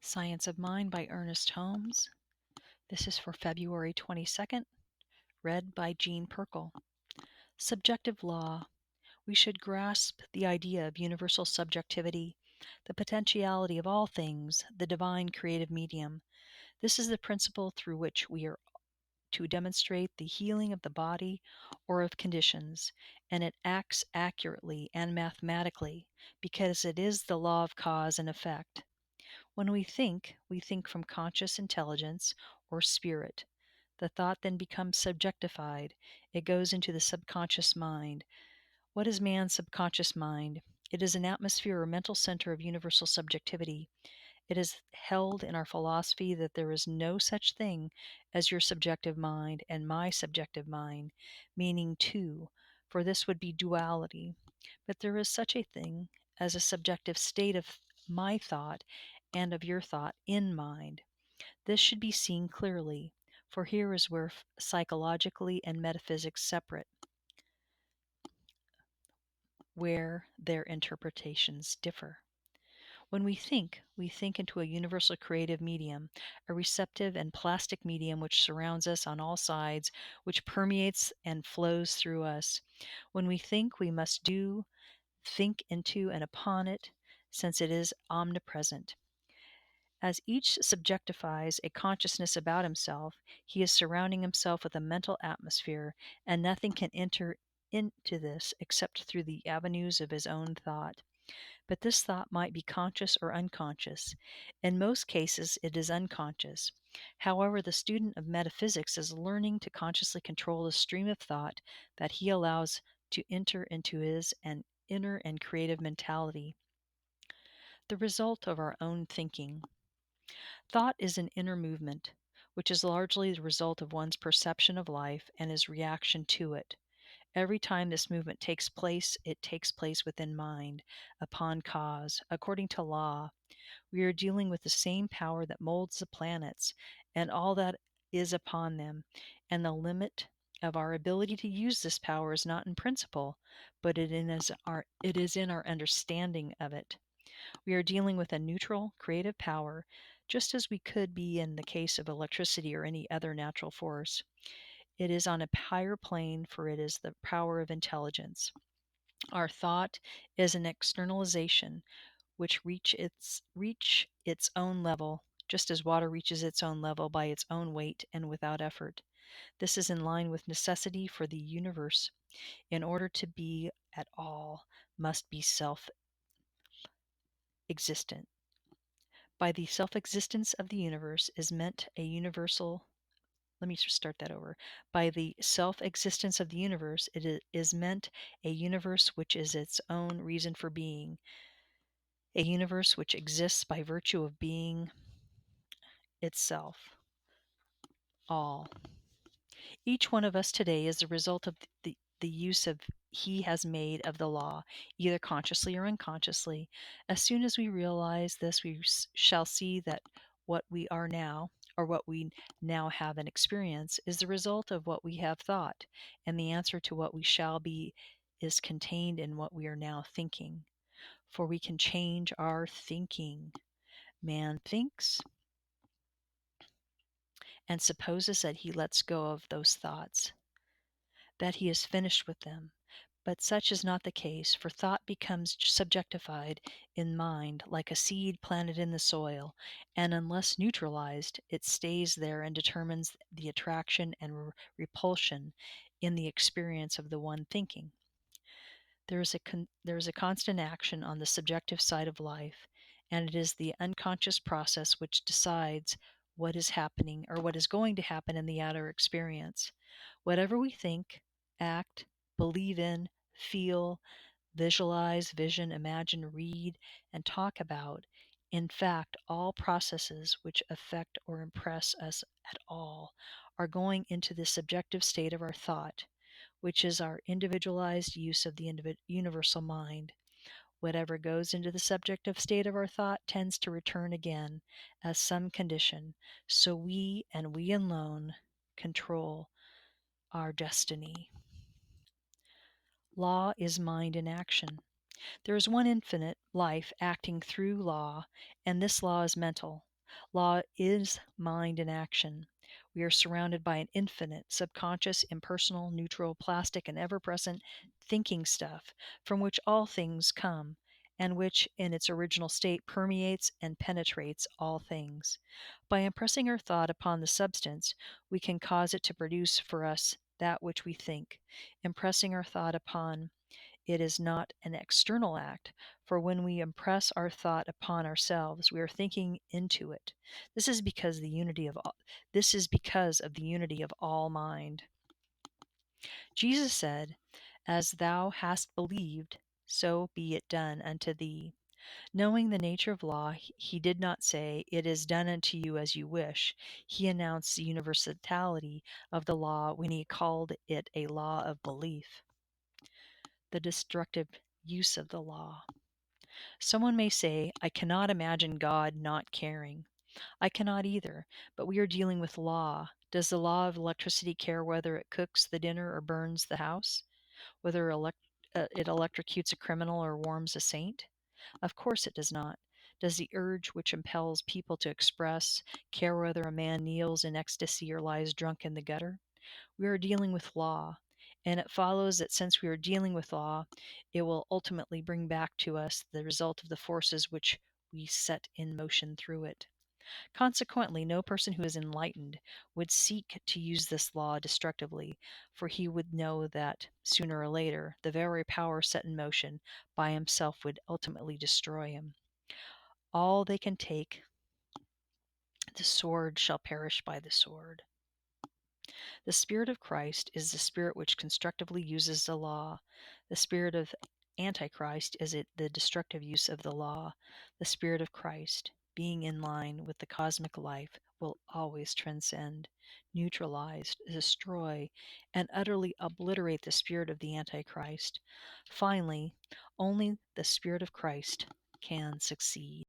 Science of Mind by Ernest Holmes. This is for February 22nd, read by Jean Perkel. Subjective law. We should grasp the idea of universal subjectivity, the potentiality of all things, the divine creative medium. This is the principle through which we are to demonstrate the healing of the body or of conditions, and it acts accurately and mathematically because it is the law of cause and effect. When we think from conscious intelligence or spirit. The thought then becomes subjectified. It goes into the subconscious mind. What is man's subconscious mind? It is an atmosphere or mental center of universal subjectivity. It is held in our philosophy that there is no such thing as your subjective mind and my subjective mind, meaning two, for this would be duality. But there is such a thing as a subjective state of my thought and of your thought in mind. This should be seen clearly, for here is where psychologically and metaphysics separate, where their interpretations differ. When we think into a universal creative medium, a receptive and plastic medium which surrounds us on all sides, which permeates and flows through us. When we must think into and upon it, since it is omnipresent. As each subjectifies a consciousness about himself, he is surrounding himself with a mental atmosphere, and nothing can enter into this except through the avenues of his own thought. But this thought might be conscious or unconscious. In most cases, it is unconscious. However, the student of metaphysics is learning to consciously control the stream of thought that he allows to enter into his an inner and creative mentality, the result of our own thinking. Thought is an inner movement, which is largely the result of one's perception of life and his reaction to it. Every time this movement takes place, it takes place within mind, upon cause, according to law. We are dealing with the same power that molds the planets and all that is upon them, and the limit of our ability to use this power is not in principle, but it is in our understanding of it. We are dealing with a neutral, creative power, just as we could be in the case of electricity or any other natural force. It is on a higher plane, for it is the power of intelligence. Our thought is an externalization which reach its own level, just as water reaches its own level by its own weight and without effort. This is in line with necessity, for the universe, in order to be at all, must be self existent. By the self existence of the universe is meant a universal. Let me start that over. By the self existence of the universe, is meant a universe which is its own reason for being, a universe which exists by virtue of being itself. All. Each one of us today is the result of the use of he has made of the law, either consciously or unconsciously. As soon as we realize this, we shall see that what we are now, or what we now have and experience, is the result of what we have thought, and the answer to what we shall be is contained in what we are now thinking. For we can change our thinking. Man thinks and supposes that he lets go of those thoughts, that he is finished with them. But such is not the case, for thought becomes subjectified in mind like a seed planted in the soil, and unless neutralized, it stays there and determines the attraction and repulsion in the experience of the one thinking. There is a constant action on the subjective side of life, and it is the unconscious process which decides what is happening or what is going to happen in the outer experience. Whatever we think, act, believe in, feel, visualize, vision, imagine, read, and talk about, in fact, all processes which affect or impress us at all, are going into the subjective state of our thought, which is our individualized use of the universal mind. Whatever goes into the subjective state of our thought tends to return again as some condition, so we and we alone control our destiny. Law is mind in action. There is one infinite life acting through law, and this law is mental. Law is mind in action. We are surrounded by an infinite, subconscious, impersonal, neutral, plastic, and ever present thinking stuff from which all things come, and which, in its original state, permeates and penetrates all things. By impressing our thought upon the substance, we can cause it to produce for us that which we think. Impressing our thought upon it is not an external act, for when we impress our thought upon ourselves, we are thinking into it. This is because this is because of the unity of all mind. Jesus said, "As thou hast believed, so be it done unto thee." Knowing the nature of law, he did not say, "It is done unto you as you wish." He announced the universality of the law when he called it a law of belief. The destructive use of the law. Someone may say, "I cannot imagine God not caring." I cannot either, but we are dealing with law. Does the law of electricity care whether it cooks the dinner or burns the house? Whether it electrocutes a criminal or warms a saint? Of course it does not. Does the urge which impels people to express care whether a man kneels in ecstasy or lies drunk in the gutter? We are dealing with law, and it follows that since we are dealing with law, it will ultimately bring back to us the result of the forces which we set in motion through it. Consequently, no person who is enlightened would seek to use this law destructively, for he would know that, sooner or later, the very power set in motion by himself would ultimately destroy him. All they can take, the sword shall perish by the sword. The Spirit of Christ is the Spirit which constructively uses the law. The Spirit of Antichrist is the destructive use of the law. The Spirit of Christ, being in line with the cosmic life, will always transcend, neutralize, destroy, and utterly obliterate the spirit of the Antichrist. Finally, only the Spirit of Christ can succeed.